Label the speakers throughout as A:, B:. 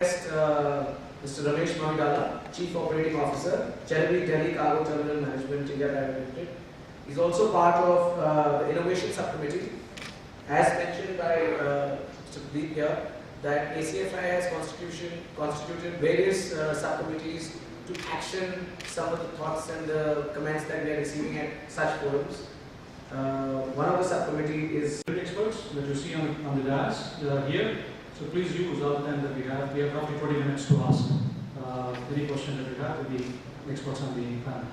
A: Mr. Ramesh Mahidala, Chief Operating Officer, Cherry Delhi Cargo Terminal Management India Private Limited. He's also part of the Innovation Subcommittee. As mentioned by Mr. Pradeep here, that ACFI has constituted various subcommittees to action some of the thoughts and the comments that we are receiving at such forums. One of the subcommittee is
B: experts that you see on the dais here. So please use all the time that we have. We have roughly 20 minutes to ask any question that you have with the experts on the panel.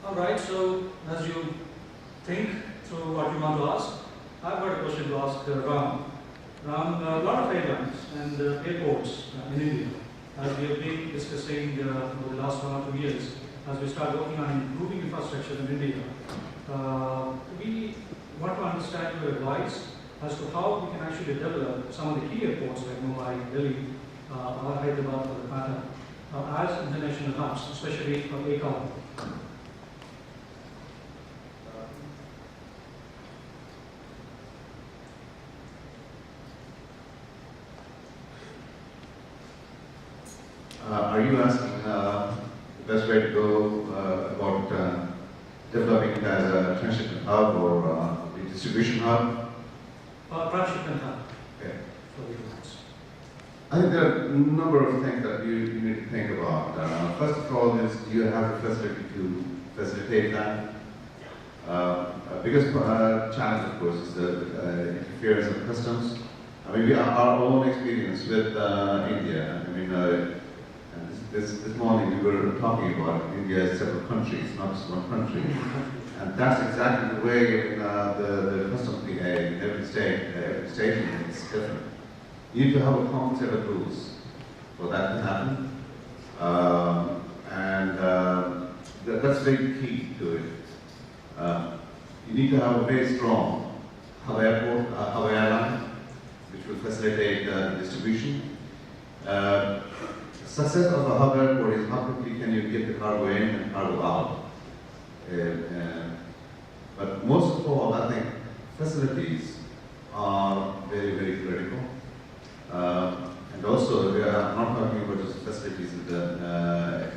B: All right, so as you think through what you want to ask, I've got a question to ask Ram. Ram, a lot of airlines and airports in India, as we have been discussing over the last 1 or 2 years, as we start working on improving infrastructure in India, we want to understand your advice as to how we can actually develop some of the key airports like Mumbai, Delhi, or Hyderabad, or Kolkata as international hubs, especially for air cargo.
C: Are you asking the best way to go about developing it as a transshipment hub or a distribution hub?
B: Transshipment hub.
C: Okay.
B: For the airports.
C: I think there are a number of things that you need to think about. First of all, is do you have the facility to facilitate that? Biggest challenge, of course, is the interference of customs. I mean, we are our own experience with India. I mean, this morning we were talking about India as several countries, not just one country. And that's exactly the way the customs behave in every state, every station is different. You need to have a common set of rules for that to happen. That's very key to it. You need to have a very strong hub airline, which will facilitate distribution. Success of a hub airport is how quickly can you get the cargo in and cargo out. But most of all, I think facilities are very, very critical. And also, we are not talking about just facilities in the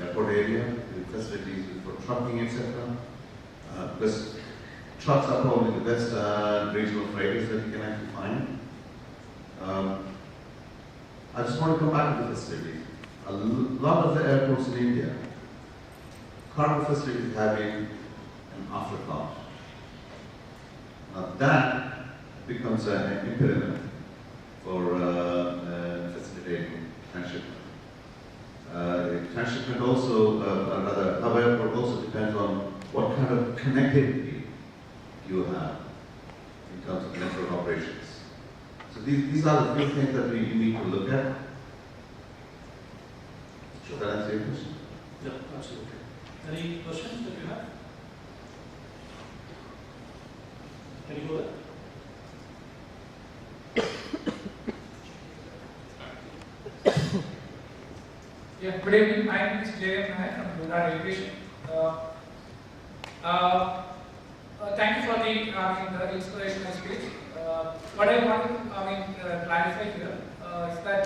C: airport area, facilities for trucking, etc. Because trucks are probably the best regional freighters that you can actually find. I just want to come back to the facilities. A lot of the airports in India, cargo facilities have been an afterthought. That becomes an impediment for facilitating transshipment. Transshipment also, another hub airport also depends on what kind of connectivity you have in terms of network operations. So these are the few things that we need to look at. Should that answer your question?
B: Yeah, absolutely. Any questions that you have? Can you go there?
D: Yeah, good evening. My name is J.M. Nayak from Lunar Aviation. Thank you for the inspirational speech. What I want to clarify here is that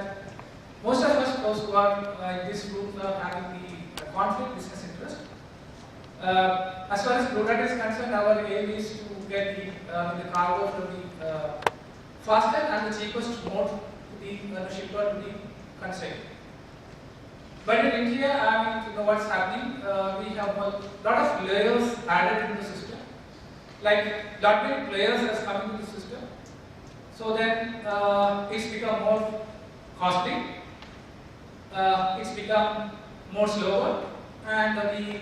D: most of us, those who are in this group, are having the conflict business interest. As far as Blue Dart is concerned, our aim is to get the cargo from the faster and the cheapest mode to the shipper to the consignor. But in India, you know what's happening. We have a lot of layers added in the system. Like lot many players has come into the system. So then it's become more costly. It's become more slower, and we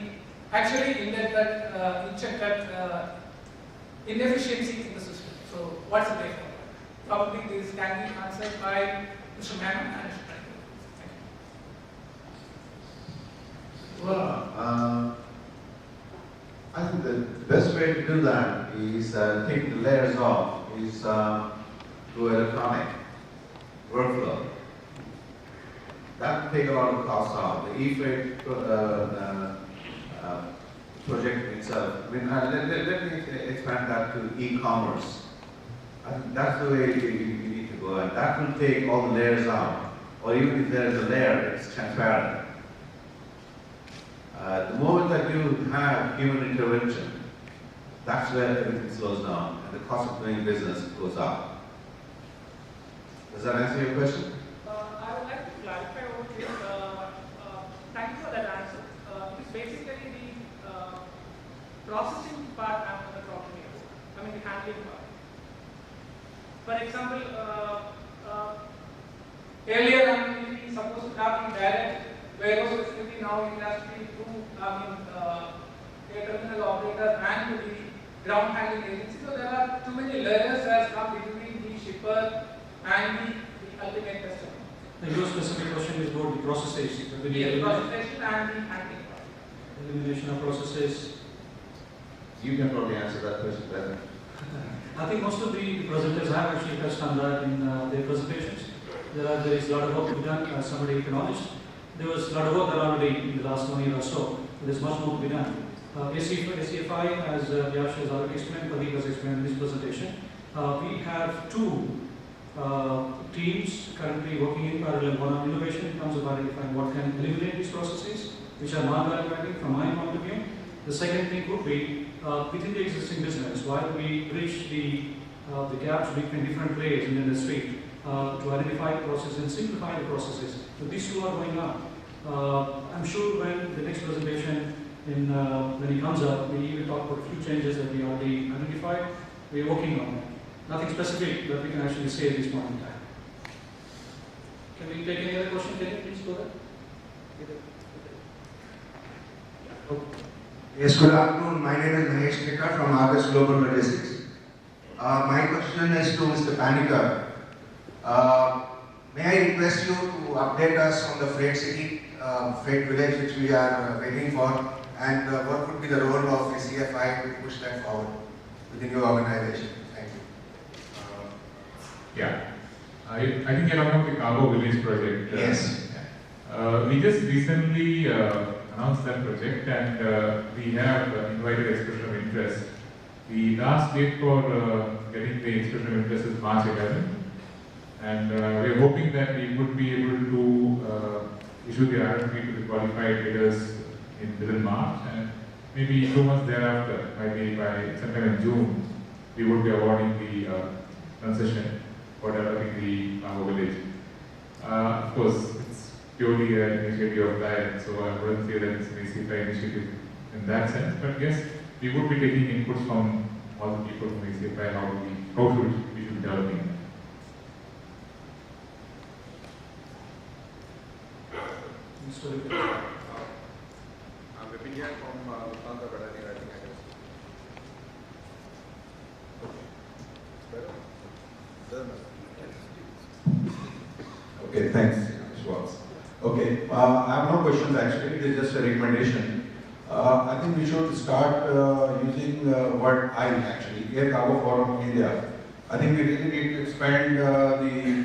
D: actually inject that inefficiency in the system. So what's the way forward? Probably this can be answered by Mr. Menon and Mr.
C: Well, I think the best way to do that is taking the layers off is through electronic workflow. That will take a lot of costs out. The e-freight project itself, I mean, let me expand that to e-commerce. I think that's the way you need to go, and that will take all the layers out. Or even if there is a layer, it's transparent. The moment that you have human intervention, that's where everything slows down and the cost of doing business goes up. Does that answer your question?
D: I would like to clarify over here. Thank you for that answer. It is basically the processing part I'm talking about. I mean the handling part. For example, earlier I'm supposed to have the direct warehouse facility, now it has to be through a terminal operator and the ground handling agency. So there are too many layers as come between the shipper and the ultimate customer.
B: Your specific question is about the processes.
D: Yes, processing and the handling part.
B: Elimination of processes.
C: You can probably answer that question better.
B: I think most of the presenters have actually touched on that in their presentations. There is a lot of work to be done, as somebody acknowledged. There was a lot of work done already in the last 1 year or so. There is much more to be done. ACFI, as Yash has already explained, Pradeep has explained in his presentation, we have two teams currently working in parallel. One on innovation in terms of identifying what can eliminate these processes, which are non-value adding from my point of view. The second thing would be within the existing business, while we bridge the gaps between different players in the industry to identify the process and simplify the processes. So these two are going on. I'm sure when the next presentation, when it comes up, we will talk about a few changes that we already identified. We are working on that. Nothing specific that we can actually say at this point in time. Can we take any other question? Can you please go ahead?
E: Yes, good afternoon. My name is Mahesh Nikar from Argus Global Logistics. My question is to Mr. Panikkar. May I request you to update us on the Freight City, Freight Village, which we are waiting for, and what would be the role of ACFI to push that forward within your organization? Thank you.
F: Yeah, I think you're talking about the Cargo Village project.
E: Yes.
F: We just recently announced that project, and we have invited expression of interest. The last date for getting the expression of interest is March 11th, and we are hoping that we would be able to issue the RFP to the qualified bidders within March, and maybe 2 months thereafter, maybe by sometime in June, we would be awarding the concession for developing the Cargo Village. Of course, it's purely an initiative of Diet, so I wouldn't say that it's an ACFI initiative in that sense, but yes, we would be taking inputs from all the people from ACFI, how should we should be developing it.
G: I'm Vipin here from Lufthansa, but I think I guess. It's better? Okay, thanks, Schwartz. Okay, I have no questions actually, it is just a recommendation. I think we should start using word I actually, Air Cargo Forum India. I think we really need to expand the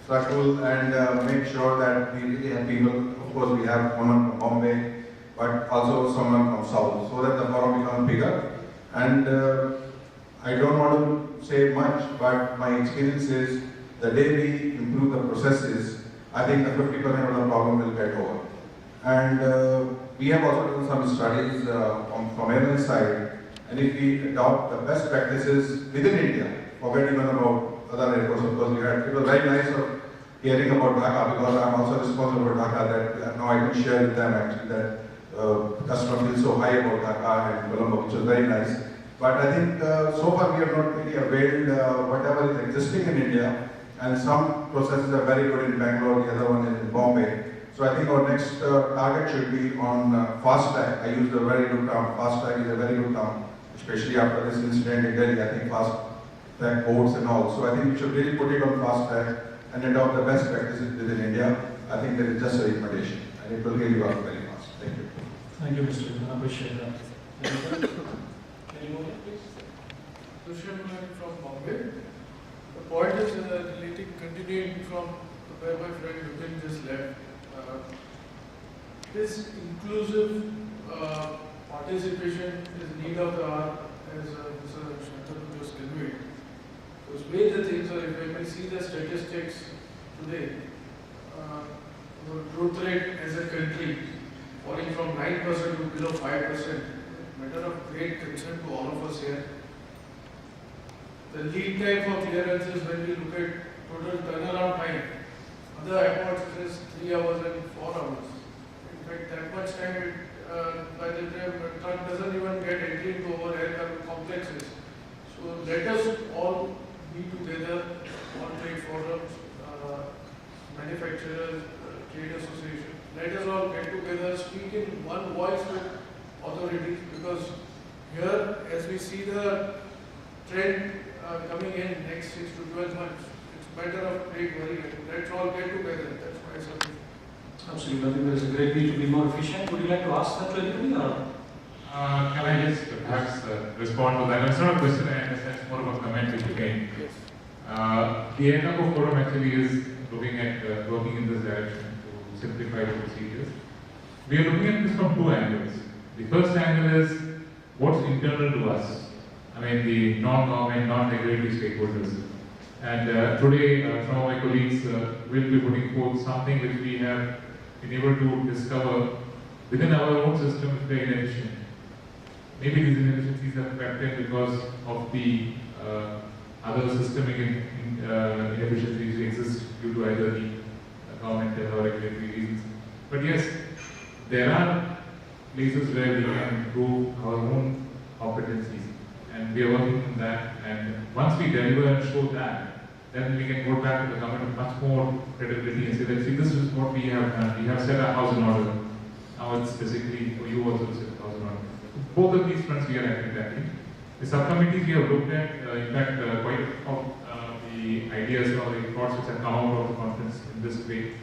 G: circle and make sure that we really have people. Of course, we have someone from Bombay, but also someone from South, so that the forum becomes bigger. And I don't want to say much, but my experience is the day we improve the processes, I think the 50% of the problem will get over. And we have also done some studies from airline side, and if we adopt the best practices within India, forget even about other airports, of course, it was very nice of hearing about Dhaka, because I'm also responsible for Dhaka, that now I can share with them actually that customer feels so high about Dhaka and Colombo, which was very nice. But I think so far we have not really availed whatever is existing in India, and some processes are very good in Bangalore, the other one is in Bombay. So I think our next target should be on FASTag. I used a very good term. FASTag is a very good term, especially after this incident in Delhi. I think FASTag boards and all. So I think we should really put it on FASTag and adopt the best practices within India. I think that is just a recommendation, and it will really work very fast. Thank you.
B: Thank you, Mr. Vikram. I appreciate that. Can you move it, please?
H: Dushyant from Bombay. The point is continuing from where my friend Vipin just left. This inclusive participation is need of the hour, as Mr. Shantanu just conveyed. Because way the things are, if we see the statistics today, our growth rate as a country falling from 9% to below 5%, matter of great concern to all of us here. The lead time for clearances, when we look at total turnaround time, other airports it is 3 hours and 4 hours. In fact, that much time by the time a truck doesn't even get entry into our air complexes. So let us all be together, all trade forums, manufacturers, trade association. Let us all get together, speak in one voice with authorities, because here, as we see the trend coming in next 6 to 12 months, it's better of great worry. Let's all get together. That's my suggestion.
B: Absolutely. I think there is a great need to be more efficient. Would you like to ask that to anybody or?
F: Can I just perhaps respond to that? It's not a question, I understand, it's more of a comment which you made.
H: Yes.
F: The Air Cargo Forum actually is looking at working in this direction to simplify the procedures. We are looking at this from 2 angles. The first angle is what's internal to us. I mean, the non-government, non-regulatory stakeholders. And today, some of my colleagues will be putting forth something which we have been able to discover within our own system if they are inefficient. Maybe these inefficiencies are crept in because of the other systemic inefficiencies which exist due to either the governmental or regulatory reasons. But yes, there are places where we can improve our own competencies, and we are working on that. And once we deliver and show that, then we can go back to the government with much more credibility and say that, see, this is what we have done. We have set our house in order. Now it's basically for you also to set the house in order. Both of these fronts we are acting tackling. The subcommittees we have looked at, in fact, quite of the ideas or the thoughts which have come out of the conference in this way,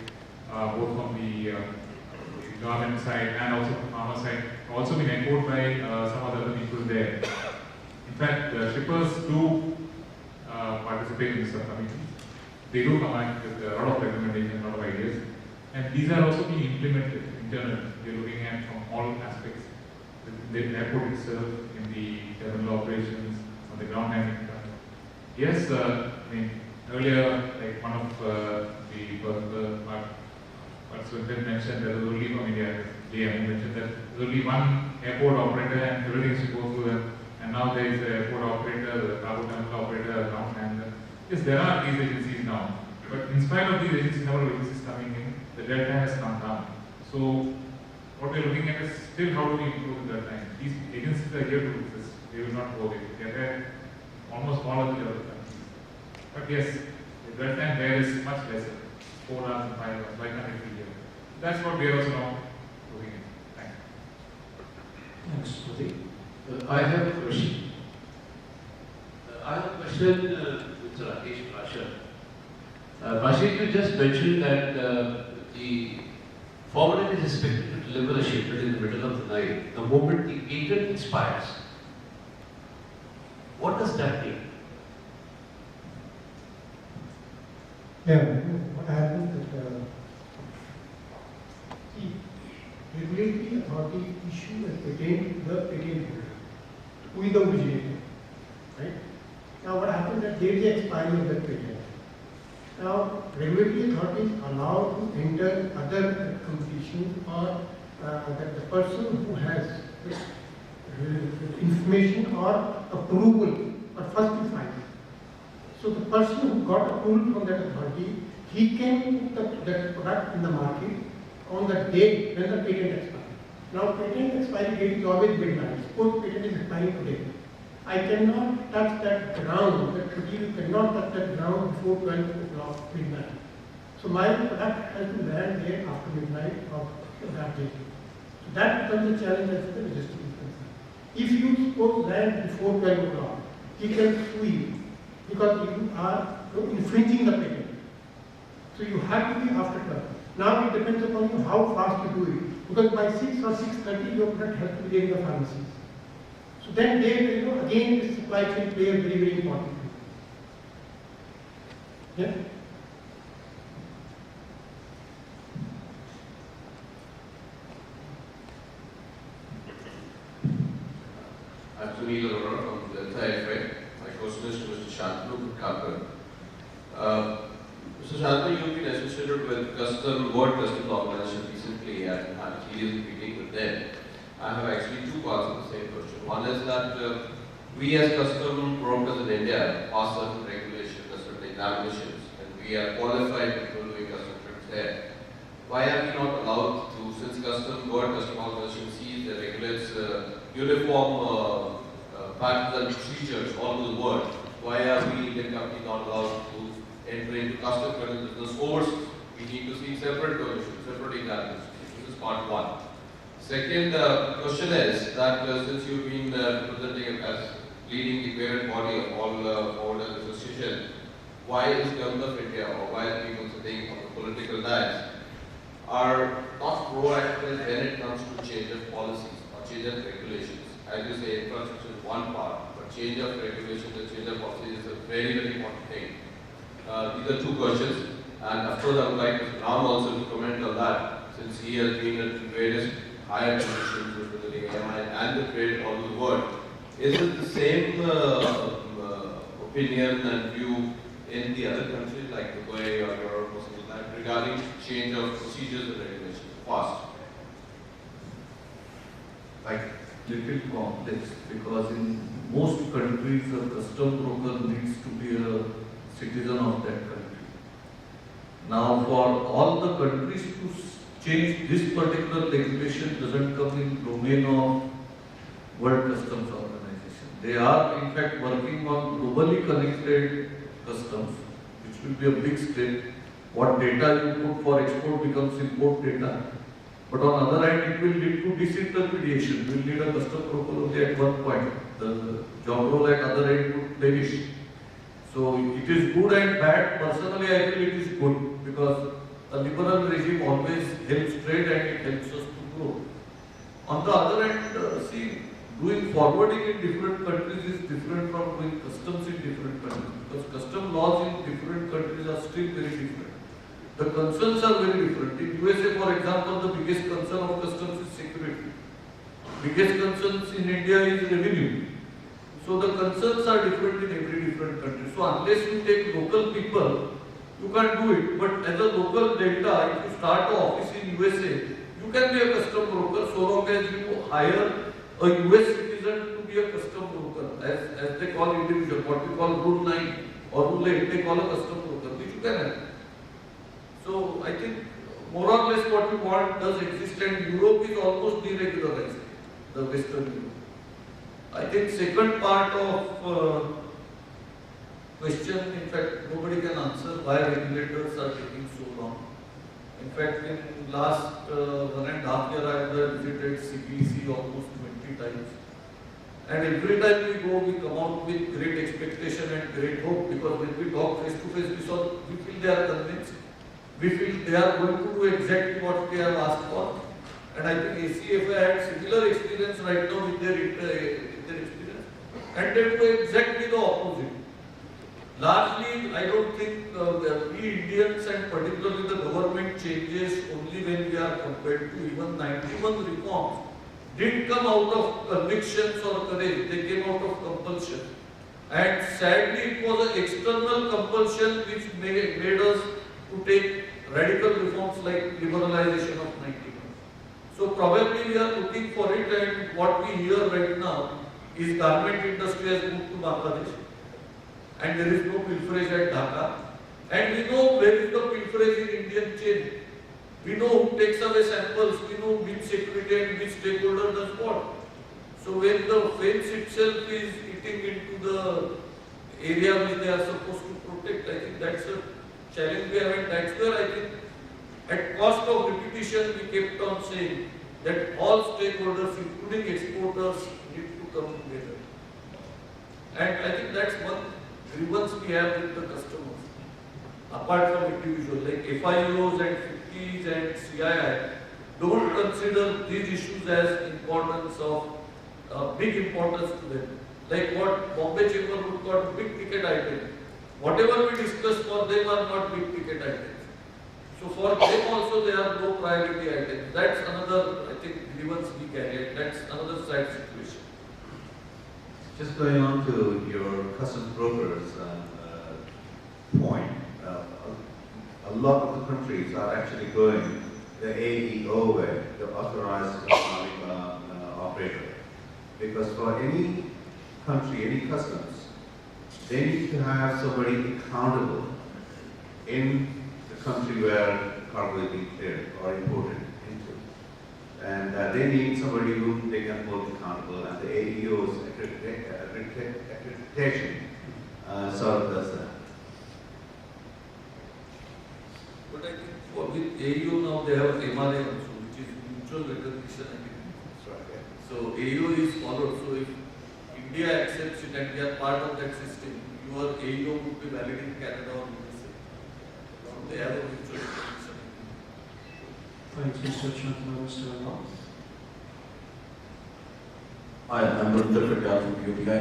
F: both from the government side and also from farmer side, have also been echoed by some of the other people there. In fact, shippers do participate in the subcommittees. They do come out with a lot of recommendations, a lot of ideas, and these are also being implemented internally. We are looking at from all aspects. The airport itself, in the terminal operations, on the ground handling front. Yes, I mean, earlier, like one of the participants mentioned there was only from India, DM mentioned that there was only one airport operator and everything is supposed to them. And now there is the airport operator, the cargo terminal operator, ground handler. Yes, there are these agencies now. But in spite of these agencies, number of agencies coming in, the delta has come down. So what we are looking at is still how do we improve the time. These agencies are here to exist. They will not go away. They are there almost all of the developed countries. But yes, the dwell time there is much lesser. 4 hours and 5 hours, 500 a year. That's what we are also now looking at. Thank you.
B: Thanks, Pradeep.
I: I have a question. I have a question to Mr. Rakesh Prashar. Bashir, you just mentioned that the forwarder is expected to deliver a shipment in the middle of the night, the moment the patent expires. What does that mean?
J: Yeah, what happens is that the regulatory authority issue a patent to the patent holder, who is the originator, right? Now what happens that there is the expiry of the patent. Now regulatory authorities allowed to enter other competitions or that the person who has information or approval or first to file. So the person who got approval from that authority, he can put that product in the market on the day when the patent expires. Now patent expiry date is always midnight. Suppose patent is expiring today. I cannot touch that ground, that material cannot touch that ground before 12 o'clock midnight. So my product has to land there after midnight of that day. So that becomes a challenge as far as logistics is concerned. If you suppose land before 12 o'clock, he can sue you because you are infringing the patent. So you have to be after 12. Now it depends upon you how fast you do it. Because by 6 or 6:30 your product has to be there in the pharmacies. So then there, again the supply chain play a very, very important role. Yeah?
K: I'm Sunil Arora from Delta FA. My question is to Mr. Shantanu Kaka.
I: Shantanu, you've been associated with World Customs Organization recently and had a serious meeting with them. I have actually two parts of the same question. One is that we as custom brokers in India pass certain regulations, certain examinations, and we are qualified people doing custom trips there. Why are we not allowed to, since World Customs Organization sees and regulates uniform patterns and procedures all over the world, why are we Indian companies not allowed to enter into customs clearance business overseas? We need to see separate commissions, separate examinations. This is part one. Second question is that since you've been representing as leading the parent body of all forwarders association, why is Government of India or why are people sitting on the political dais are not proactive when it comes to change of policies or change of regulations? As you say, infrastructure is one part, but change of regulations and change of policies is a very, very important thing. These are two questions, and of course I would like Mr. Ram also to comment on that, since he has been at various higher positions representing AMI and the trade all over the world. Is it the same opinion and view in the other countries like Dubai or Europe or something like that regarding change of procedures and regulations? Fast.
K: Like little complex, because in most countries a custom broker needs to be a citizen of that country. Now for all the countries to change this particular regulation doesn't come in domain of World Customs Organization. They are in fact working on globally connected customs, which will be a big step. What data you put for export becomes import data. But on the other hand, it will lead to disintermediation. We will need a custom broker only at one point. The job role at other end would vanish. So it is good and bad. Personally, I feel it is good because a liberal regime always helps trade and it helps us to grow. On the other hand, see, doing forwarding in different countries is different from doing customs in different countries, because custom laws in different countries are still very different. The concerns are very different. In USA, for example, the biggest concern of customs is security. Biggest concerns in India is revenue. So the concerns are different in every different country. So unless you take local people, you can't do it. But as a local delta, if you start an office in USA, you can be a custom broker so long as you hire a US citizen to be a custom broker, as they call individual, what we call Rule 9 or Rule 8, they call a custom broker, which you can have. So I think more or less what we want does exist, and Europe is almost deregularized, the Western Europe. I think second part of question, in fact, nobody can answer why regulators are taking so long. In fact, in last 1.5 years, I have visited CPEC almost 20 times. And every time we go, we come out with great expectation and great hope, because when we talk face to face, we feel they are convinced. We feel they are going to do exactly what they have asked for. And I think ACFI had similar experience right now with their experience. And they do exactly the opposite. Largely, I don't think we Indians and particularly the government changes only when we are compared to even 91 reforms didn't come out of convictions or courage, they came out of compulsion. And sadly, it was an external compulsion which made us to take radical reforms like liberalization of 91. So probably we are looking for it, and what we hear right now is garment industry has moved to Bangladesh and there is no pilferage at Dhaka. And we know where is the pilferage in Indian chain. We know who takes away samples, we know which security and which stakeholder does what. So when the fence itself is eating into the area which they are supposed to protect, I think that's a challenge we have, and that's where I think at cost of repetition we kept on saying that all stakeholders, including exporters, need to come together. And I think that's one grievance we have with the customers. Apart from individual, like FIOs and 50s and CII, don't consider these issues as importance of big importance to them. Like what Bombay Chamber would call big ticket items. Whatever we discuss for them are not big ticket items. So for them also they are low priority items. That's another, I think, grievance we carry, and that's another side situation.
L: Just going on to your customs brokers point,
C: lot of the countries are actually going the AEO way, the authorized economic operator. Because for any country, any customs, they need to have somebody accountable in the country where cargo is being cleared or imported into. And they need somebody whom they can hold accountable, and the AEO's accreditation sort of does that.
K: But I think for with AU now they have MRA also, which is mutual recognition agreement. So AU is followed. So if India accepts it and we are part of that system, your AU would be valid in Canada or USA. So they have a mutual recognition agreement.
B: Thanks, Mr. Chandra. Mr. Rao.
M: Hi, I'm Rudra Patel from UPI.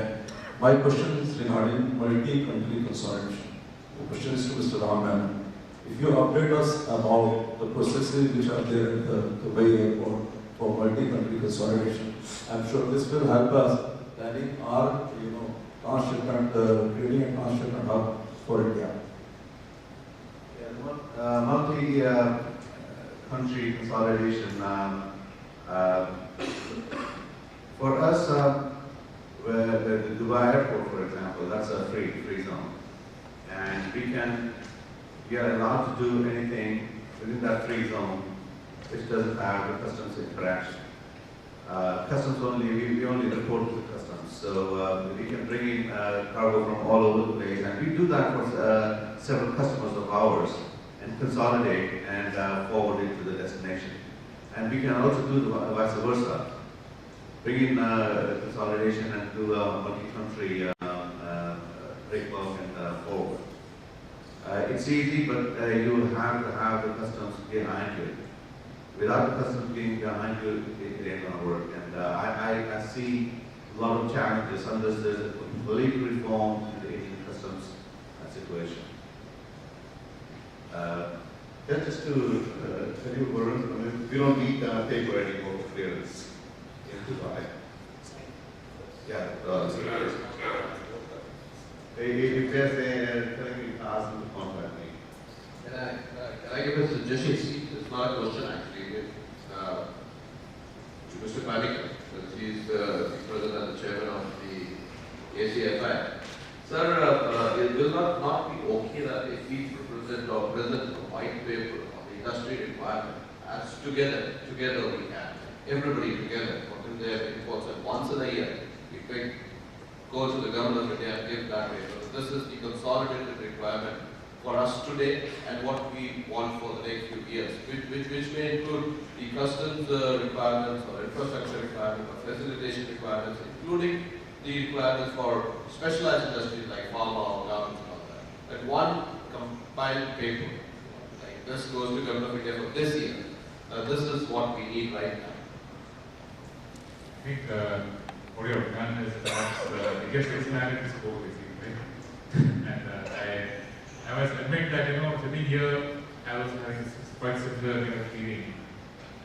M: My question is regarding multi-country consolidation. The question is to Mr. Ram. If you update us about the processes which are there at the Dubai airport for multi-country consolidation, I'm sure this will help us planning our, transshipment, creating a transshipment hub for India.
C: Multi-country consolidation. For us, the Dubai airport, for example, that's a free zone, and we are allowed to do anything within that free zone which doesn't have the customs interaction. Customs only, we only report to the customs, so we can bring in cargo from all over the place, and we do that for several customers of ours, and consolidate and forward it to the destination. And we can also do the vice versa, bring in consolidation and do a multi-country break bulk and forward. It's easy, but you have to have the customs behind you. Without the customs being behind you, it ain't going to work. And I see a lot of challenges unless there's a complete reform in the Indian customs situation. Just to tell you, Varun, we don't need paper anymore for clearance in Dubai. Yeah, if they're telling me to ask them to contact me.
I: Can I give a suggestion? It's not a question actually. To Mr. Panikar, because he's the president and the chairman of the ACFI. Sir, it will not be okay that if we present or present a white paper of the industry requirement as together we can, everybody together, put in their imports, and once in a year, we can go to the government of India and give that paper. This is the consolidated requirement for us today and what we want for the next few years, which may include the customs requirements or infrastructure requirements or facilitation requirements, including the requirements for specialized industries like pharma or garments and all that. That one compiled paper, like this goes to government of India for this year. This is what we need right now.
F: I think what you have done is perhaps the biggest experiment is co-racing, right? And I must admit that, sitting here, I was having quite similar kind of feeling.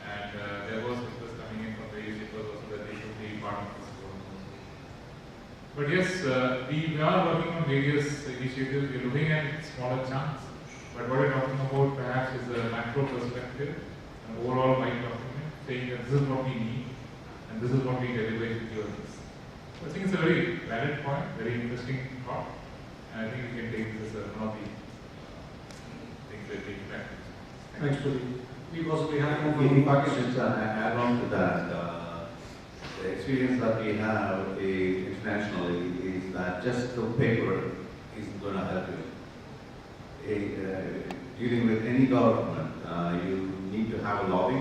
F: And there was request coming in from various people also that they should be part of this program. But yes, we are working on various initiatives. We're looking at smaller chunks. But what we're talking about perhaps is a macro perspective, an overall white document, saying that this is what we need and this is what we deliberate with you on this. So I think it's a very valid point, very interesting thought. And I think we can take this as one of the things that we can practice.
B: Thanks, Pradeep. We possibly have
C: If I can just add on to that, the experience that we have internationally is that just the paper isn't going to help you. Dealing with any government, you need to have a lobby,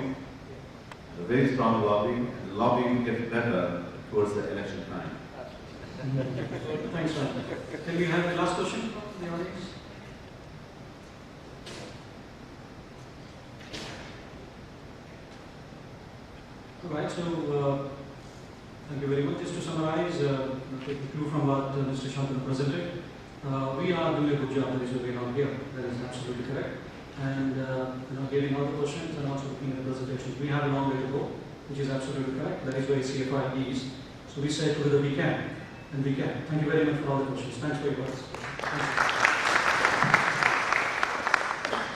C: a very strong lobby, and the lobbying gets better towards the election time.
B: Thanks, sir. Can we have the last question from the audience? All right, so thank you very much. Just to summarize, take the clue from what Mr. Shantanu presented. We are doing a good job. That is why we are not here. That is absolutely correct. And getting all the questions and also looking at the presentations. We have a long way to go, which is absolutely correct. That is where CFI is. So we say together we can, and we can. Thank you very much for all the questions. Thanks for your words.